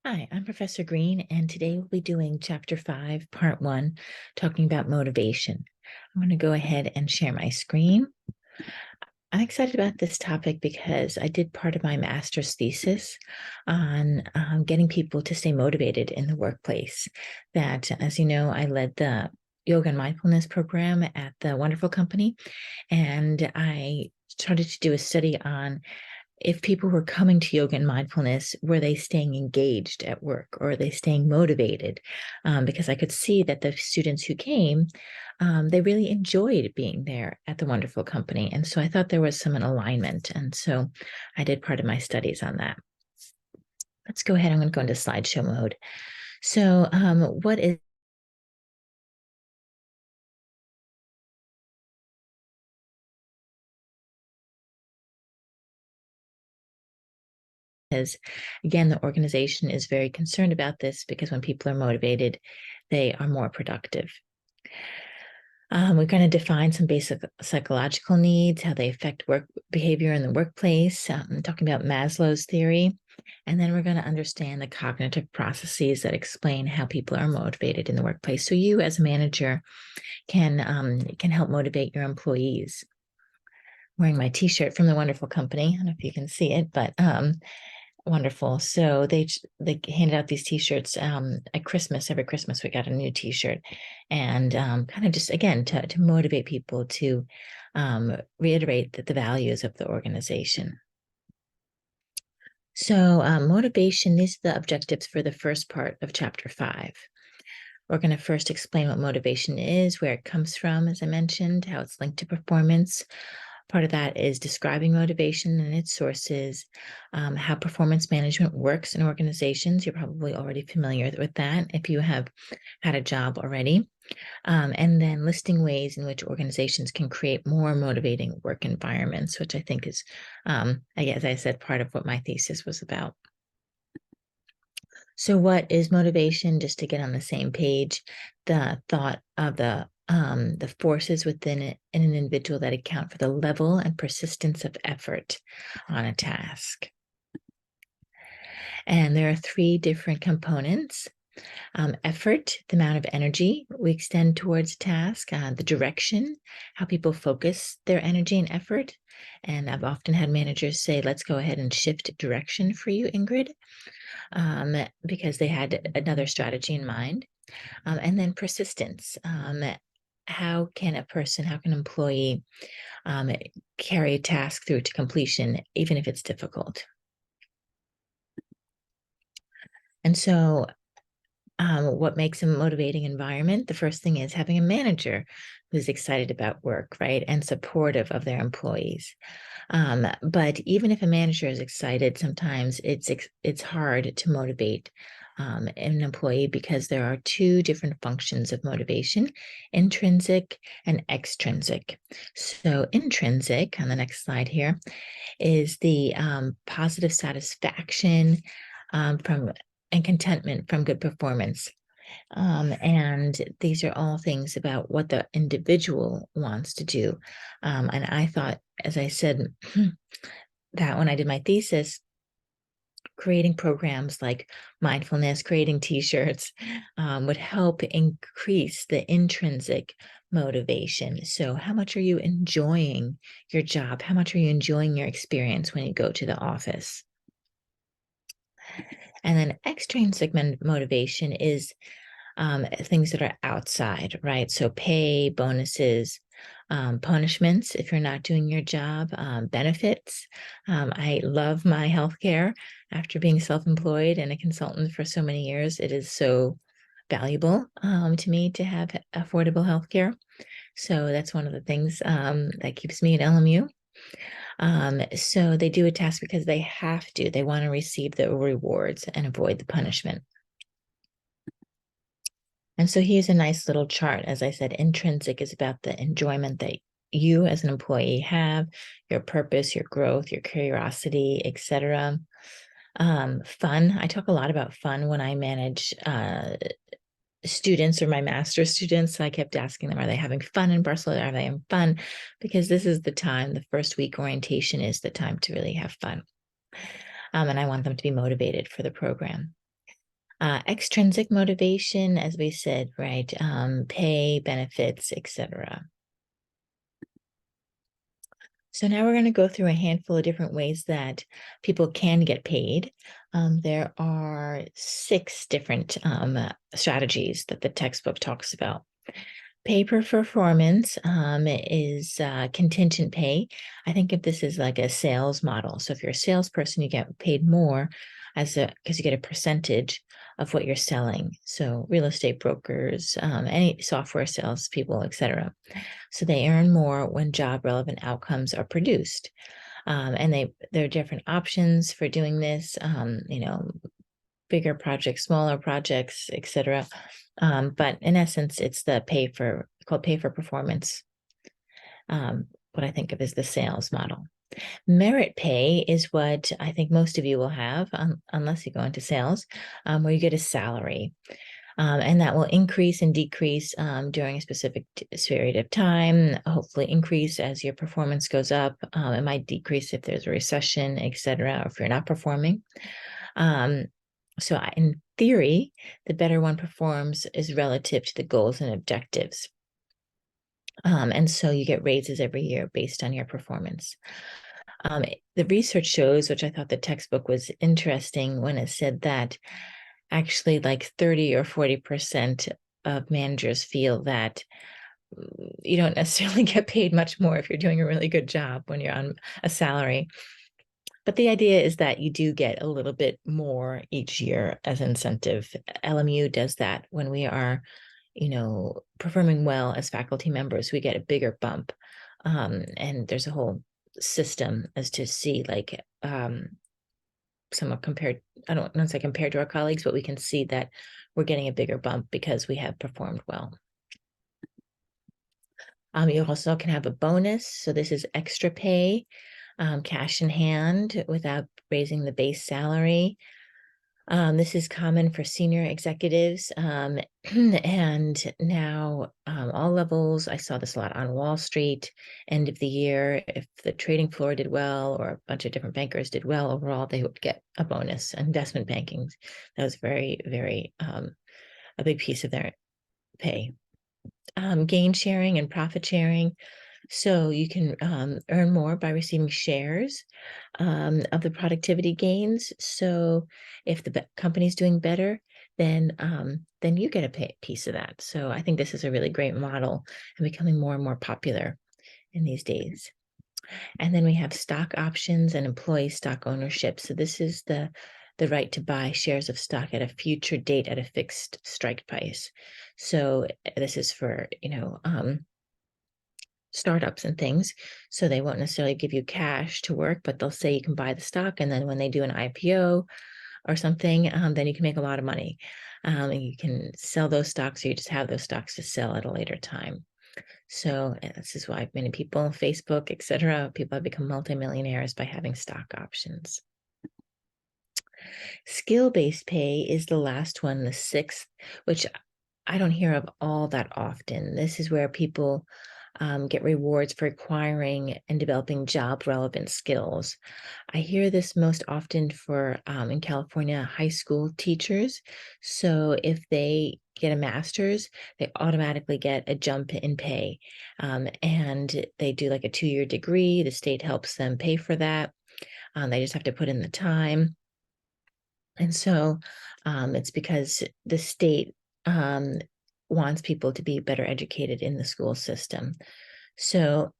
Hi, I'm Professor Green, and today we'll be doing Chapter 5, Part 1, talking about motivation. I'm going to go ahead and share my screen. I'm excited about this topic because I did part of my master's thesis on getting people to stay motivated in the workplace. That, as you know, I led the yoga and mindfulness program at the wonderful company, and I started to do a study on if people were coming to yoga and mindfulness, were they staying engaged at work or are they staying motivated? Because I could see that the students who came, they really enjoyed being there at the wonderful company. And so I thought there was some alignment. And so I did part of my studies on that. Let's go ahead. I'm going to go into slideshow mode. So, what is, again, the organization is very concerned about this because when people are motivated, they are more productive. We're going to define some basic psychological needs, how they affect work behavior in the workplace, talking about Maslow's theory. And then we're going to understand the cognitive processes that explain how people are motivated in the workplace. So you as a manager can help motivate your employees. Wearing my t-shirt from the wonderful company. I don't know if you can see it, but wonderful. So they handed out these T-shirts at Christmas. Every Christmas, we got a new T-shirt, and kind of just again to motivate people to reiterate that the values of the organization. So motivation. These are the objectives for the first part of Chapter 5. We're going to first explain what motivation is, where it comes from, as I mentioned, how it's linked to performance. Part of that is describing motivation and its sources, how performance management works in organizations. You're probably already familiar with that if you have had a job already. And then listing ways in which organizations can create more motivating work environments, which I think is, as I said, part of what my thesis was about. So, what is motivation? Just to get on the same page, the thought of the forces within an individual that account for the level and persistence of effort on a task. And there are three different components. Effort, the amount of energy we extend towards a task, the direction, how people focus their energy and effort. And I've often had managers say, let's go ahead and shift direction for you, Ingrid, because they had another strategy in mind. And then persistence. How can an employee carry a task through to completion, even if it's difficult? And so, what makes a motivating environment? The first thing is having a manager who's excited about work, right, and supportive of their employees. But even if a manager is excited, sometimes it's hard to motivate an employee because there are two different functions of motivation: intrinsic and extrinsic. So intrinsic, on the next slide here, is the positive satisfaction from and contentment from good performance. And these are all things about what the individual wants to do. And I thought, as I said, that when I did my thesis, creating programs like mindfulness, creating t-shirts would help increase the intrinsic motivation. So how much are you enjoying your job? How much are you enjoying your experience when you go to the office? And then extrinsic motivation is things that are outside, right? So pay, bonuses, punishments if you're not doing your job, benefits. I love my healthcare after being self-employed and a consultant for so many years. It is so valuable to me to have affordable healthcare. So that's one of the things that keeps me at LMU. So they do a task because they have to. They want to receive the rewards and avoid the punishment. And so here's a nice little chart. As I said, intrinsic is about the enjoyment that you as an employee have, your purpose, your growth, your curiosity, etc. Fun. I talk a lot about fun when I manage students or my master's students. I kept asking them, are they having fun in Barcelona? Are they having fun? Because this is the time, the first week orientation is the time to really have fun. And I want them to be motivated for the program. Extrinsic motivation, as we said, right? Pay, benefits, etc. So now we're going to go through a handful of different ways that people can get paid. There are 6 different strategies that the textbook talks about. Pay per performance is contingent pay. I think if this is like a sales model. So if you're a salesperson, you get paid more because you get a percentage of what you're selling. So real estate brokers, any software salespeople, etc. So they earn more when job relevant outcomes are produced. And there are different options for doing this, bigger projects, smaller projects, etc. But in essence, it's the called pay for performance. What I think of as the sales model. Merit pay is what I think most of you will have, unless you go into sales, where you get a salary. And that will increase and decrease during a specific period of time, hopefully increase as your performance goes up. It might decrease if there's a recession, etc., or if you're not performing. So in theory, the better one performs is relative to the goals and objectives. And so you get raises every year based on your performance. The research shows, which I thought the textbook was interesting when it said that actually like 30 or 40% of managers feel that you don't necessarily get paid much more if you're doing a really good job when you're on a salary. But the idea is that you do get a little bit more each year as incentive. LMU does that when we are, performing well as faculty members, we get a bigger bump. And there's a whole system as to see like somewhat compared, I don't want to say compared to our colleagues, but we can see that we're getting a bigger bump because we have performed well. You also can have a bonus. So this is extra pay, cash in hand without raising the base salary. This is common for senior executives. And now all levels, I saw this a lot on Wall Street, end of the year. If the trading floor did well or a bunch of different bankers did well overall, they would get a bonus. Investment banking, that was very, very a big piece of their pay. Gain sharing and profit sharing. So you can earn more by receiving shares of the productivity gains. So if the company's doing better, then you get a piece of that. So I think this is a really great model and becoming more and more popular in these days. And then we have stock options and employee stock ownership. So this is the right to buy shares of stock at a future date at a fixed strike price. So this is for, startups and things. So they won't necessarily give you cash to work, but they'll say you can buy the stock. And then when they do an IPO or something, then you can make a lot of money. And you can sell those stocks, or you just have those stocks to sell at a later time. So this is why many people, Facebook, etc., people have become multimillionaires by having stock options. Skill-based pay is the last one, the 6th, which I don't hear of all that often. This is where people get rewards for acquiring and developing job relevant skills. I hear this most often for, in California, high school teachers. So if they get a master's, they automatically get a jump in pay. And they do like a 2-year degree. The state helps them pay for that. They just have to put in the time. And so it's because the state wants people to be better educated in the school system. So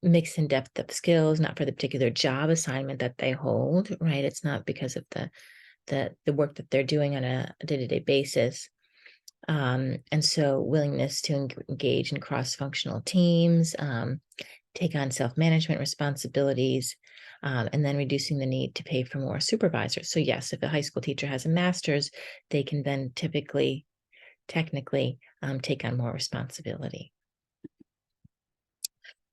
mix and depth of skills, not for the particular job assignment that they hold, right? It's not because of the work that they're doing on a day-to-day basis. And so willingness to engage in cross-functional teams, take on self-management responsibilities, and then reducing the need to pay for more supervisors. So yes, if a high school teacher has a master's, they can then technically take on more responsibility.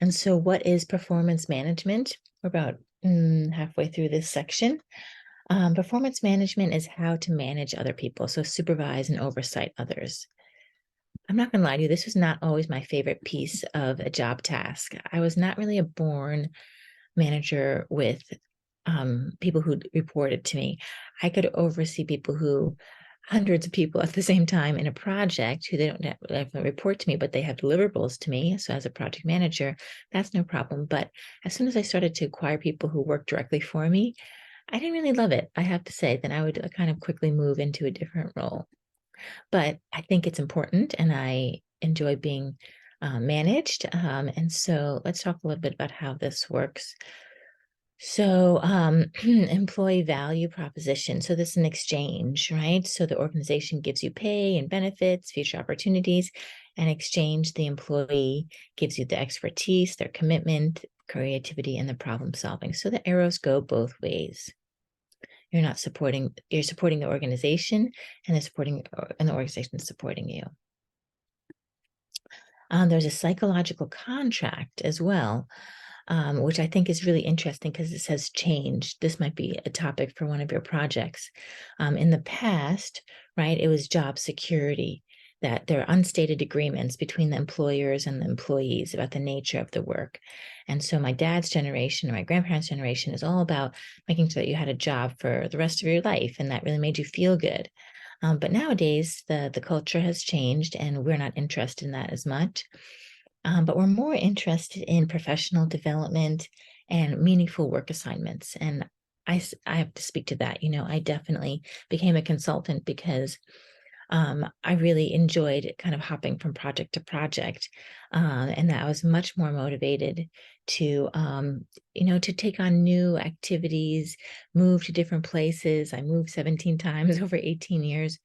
And so what is performance management? We're about halfway through this section. Performance management is how to manage other people, so supervise and oversight others. I'm not going to lie to you, this was not always my favorite piece of a job task. I was not really a born manager with people who reported to me. I could oversee hundreds of people at the same time in a project who they don't report to me, but they have deliverables to me. So as a project manager, that's no problem. But as soon as I started to acquire people who work directly for me, I didn't really love it, I have to say. Then I would kind of quickly move into a different role. But I think it's important and I enjoy being managed. And so let's talk a little bit about how this works. So, employee value proposition. So, this is an exchange, right? So, the organization gives you pay and benefits, future opportunities. And exchange, the employee gives you the expertise, their commitment, creativity, and the problem solving. So, the arrows go both ways. You're supporting the organization, and the organization is supporting you. There's a psychological contract as well, which I think is really interesting because it says change. This might be a topic for one of your projects. In the past, right, it was job security, that there are unstated agreements between the employers and the employees about the nature of the work. And so my dad's generation or my grandparents' generation is all about making sure that you had a job for the rest of your life, and that really made you feel good. But nowadays, the culture has changed, and we're not interested in that as much. But we're more interested in professional development and meaningful work assignments. And I have to speak to that. I definitely became a consultant because I really enjoyed kind of hopping from project to project, and that I was much more motivated to take on new activities, move to different places. I moved 17 times over 18 years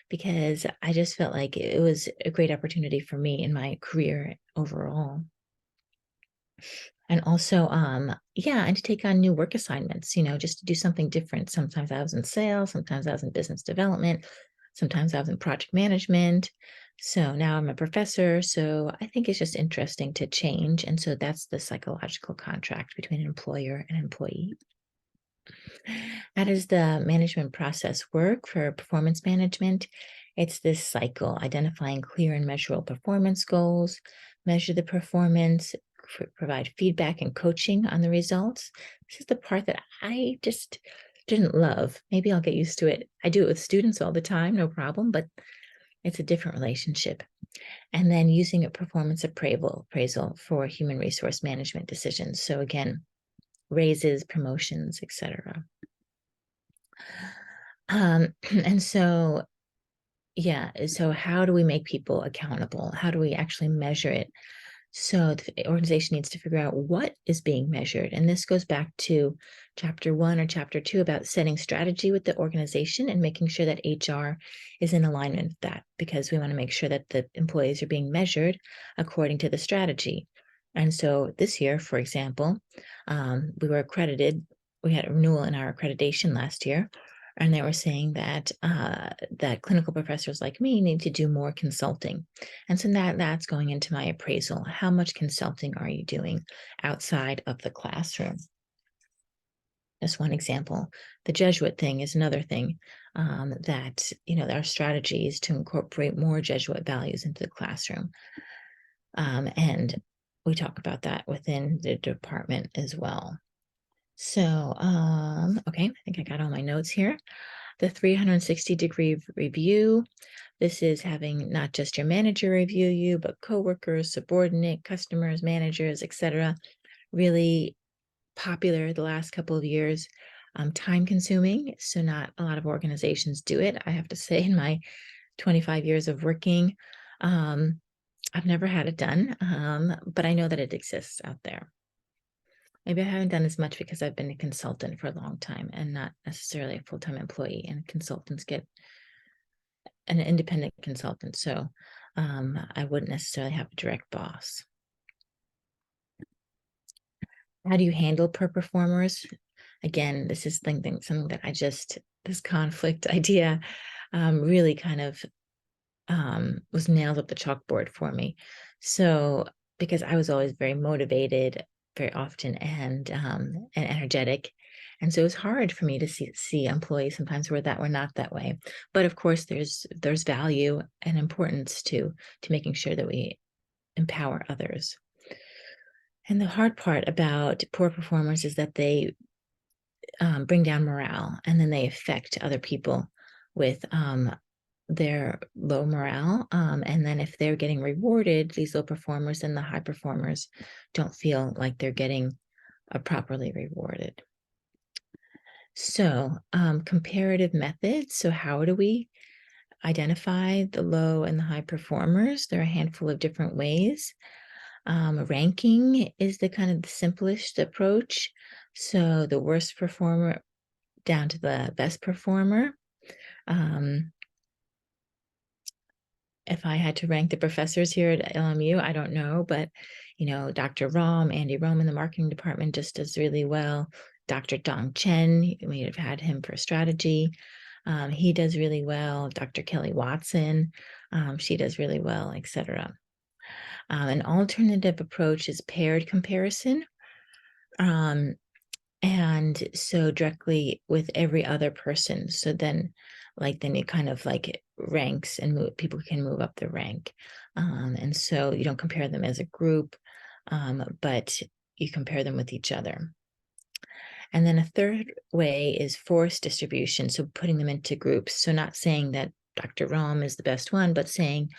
because I just felt like it was a great opportunity for me in my career overall. And also, yeah, and to take on new work assignments, just to do something different. Sometimes I was in sales, sometimes I was in business development, sometimes I was in project management. So now I'm a professor. So I think it's just interesting to change. And so that's the psychological contract between an employer and employee. How does the management process work for performance management? It's this cycle, identifying clear and measurable performance goals, measure the performance, provide feedback and coaching on the results. This is the part that I just didn't love. Maybe I'll get used to it. I do it with students all the time, no problem, but it's a different relationship. And then using a performance appraisal for human resource management decisions. So again, raises, promotions, etc. And so, yeah, so how do we make people accountable? How do we actually measure it? So the organization needs to figure out what is being measured. And this goes back to chapter 1 or chapter 2 about setting strategy with the organization and making sure that HR is in alignment with that, because we want to make sure that the employees are being measured according to the strategy. And so this year, for example, we were accredited. We had a renewal in our accreditation last year, and they were saying that that clinical professors like me need to do more consulting. And so that's going into my appraisal. How much consulting are you doing outside of the classroom? That's one example. The Jesuit thing is another thing, that our strategy is to incorporate more Jesuit values into the classroom. And we talk about that within the department as well. So, okay, I think I got all my notes here. The 360-degree review. This is having not just your manager review you, but coworkers, subordinate, customers, managers, etc. Really popular the last couple of years. Time consuming, so not a lot of organizations do it. I have to say, in my 25 years of working, I've never had it done, but I know that it exists out there. Maybe I haven't done as much because I've been a consultant for a long time and not necessarily a full-time employee, and consultants get an independent consultant. So I wouldn't necessarily have a direct boss. How do you handle poor performers? Again, this is something that this conflict idea really kind of was nailed up the chalkboard for me. So because I was always very motivated, very often, and energetic, and so it was hard for me to see employees sometimes were not that way. But of course, there's value and importance to making sure that we empower others. And the hard part about poor performers is that they bring down morale, and then they affect other people with their low morale. And then if they're getting rewarded, these low performers, then the high performers don't feel like they're getting properly rewarded. So comparative methods. So how do we identify the low and the high performers? There are a handful of different ways. Ranking is the kind of the simplest approach. So the worst performer down to the best performer. If I had to rank the professors here at LMU, I don't know, but Dr. Andy Rom in the marketing department just does really well. Dr. Dong Chen, we have had him for strategy. He does really well. Dr. Kelly Watson, she does really well, etc. An alternative approach is paired comparison. And so directly with every other person. So then it kind of like ranks and people can move up the rank. And so you don't compare them as a group, but you compare them with each other. And then a third way is force distribution. So putting them into groups. So not saying that Dr. Rom is the best one, but saying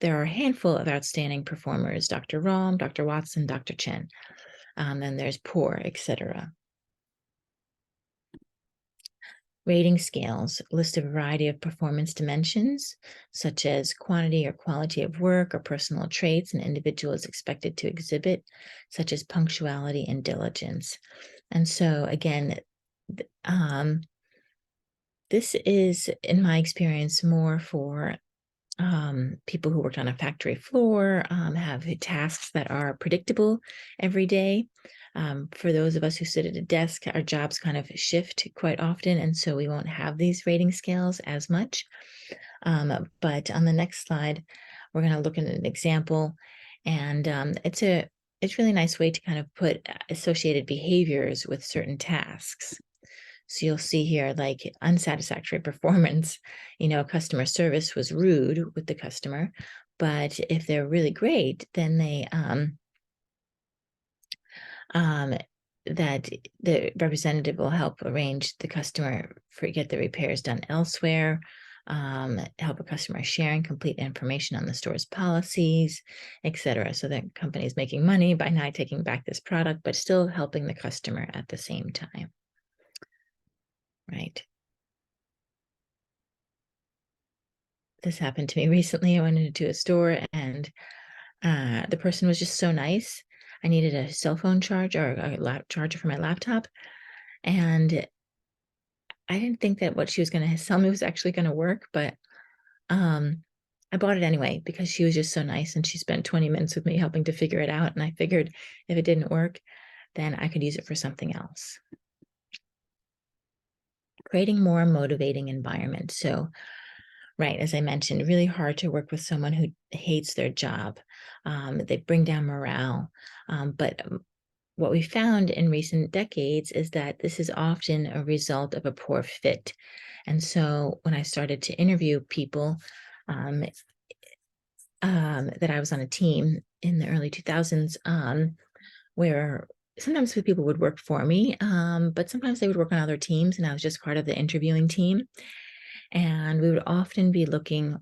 there are a handful of outstanding performers, Dr. Rom, Dr. Watson, Dr. Chen. Then there's poor, etc. Rating scales list a variety of performance dimensions, such as quantity or quality of work or personal traits an individual is expected to exhibit, such as punctuality and diligence. And so, again, this is, in my experience, more for people who worked on a factory floor, have tasks that are predictable every day. For those of us who sit at a desk, our jobs kind of shift quite often, and so we won't have these rating scales as much. But on the next slide, we're going to look at an example, and it's a really nice way to kind of put associated behaviors with certain tasks. So you'll see here, like unsatisfactory performance, customer service was rude with the customer, but if they're really great, then that the representative will help arrange the customer get the repairs done elsewhere, help a customer share and complete information on the store's policies, etc. So the company is making money by not taking back this product, but still helping the customer at the same time. Right. This happened to me recently. I went into a store and the person was just so nice. I needed a cell phone charger or a charger for my laptop. And I didn't think that what she was going to sell me was actually going to work, but I bought it anyway because she was just so nice and she spent 20 minutes with me helping to figure it out. And I figured if it didn't work, then I could use it for something else. Creating more motivating environment. So, right, as I mentioned, really hard to work with someone who hates their job. They bring down morale. But what we found in recent decades is that this is often a result of a poor fit. And so when I started to interview people that I was on a team in the early 2000s, where sometimes people would work for me, but sometimes they would work on other teams, and I was just part of the interviewing team. And we would often be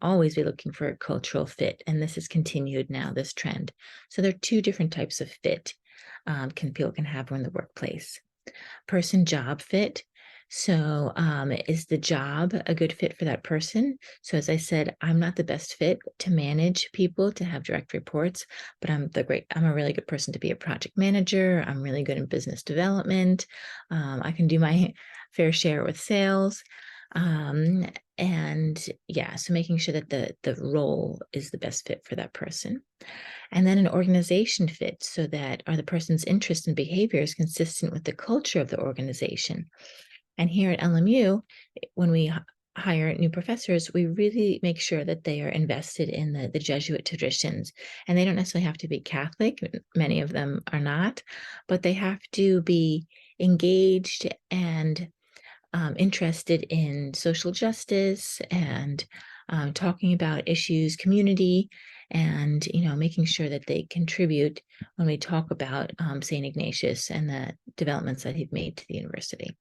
always be looking for a cultural fit. And this has continued now, this trend. So there are two different types of fit people can have in the workplace. Person job fit. So is the job a good fit for that person? So as I said, I'm not the best fit to manage people, to have direct reports, but I'm a really good person to be a project manager. I'm really good in business development. I can do my fair share with sales. And yeah, so making sure that the role is the best fit for that person. And then an organization fit, so that are the person's interests and behaviors consistent with the culture of the organization. And here at LMU, when we hire new professors, we really make sure that they are invested in the Jesuit traditions. And they don't necessarily have to be Catholic, many of them are not, but they have to be engaged and interested in social justice and talking about issues, community, and making sure that they contribute when we talk about St. Ignatius and the developments that he'd made to the university.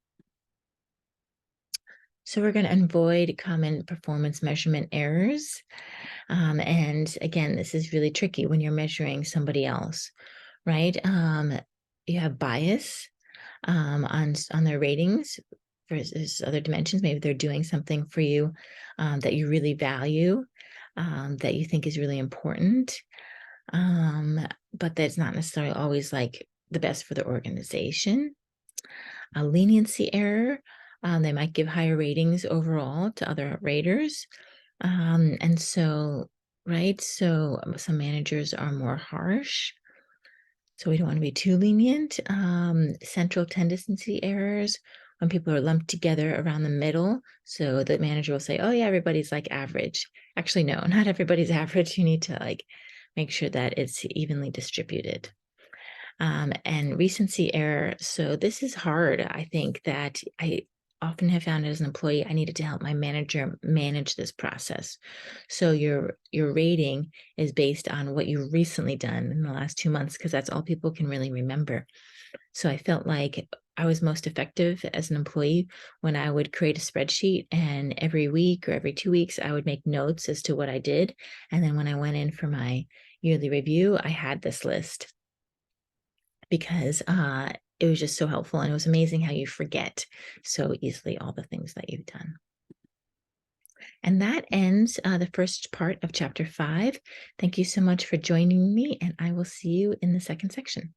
So we're going to avoid common performance measurement errors. And again, this is really tricky when you're measuring somebody else, right? You have bias on their ratings versus other dimensions. Maybe they're doing something for you that you really value, that you think is really important, but that's not necessarily always like the best for the organization. A leniency error. They might give higher ratings overall to other raters. And so, right, so some managers are more harsh. So we don't want to be too lenient. Central tendency errors, when people are lumped together around the middle. So the manager will say, oh yeah, everybody's like average. Actually, no, not everybody's average. You need to like make sure that it's evenly distributed. And recency error. So this is hard. I think that I often have found as an employee, I needed to help my manager manage this process. So your rating is based on what you've recently done in the last 2 months, because that's all people can really remember. So I felt like I was most effective as an employee when I would create a spreadsheet, and every week or every 2 weeks, I would make notes as to what I did. And then when I went in for my yearly review, I had this list because it was just so helpful. And it was amazing how you forget so easily all the things that you've done. And that ends the first part of chapter 5. Thank you so much for joining me, and I will see you in the second section.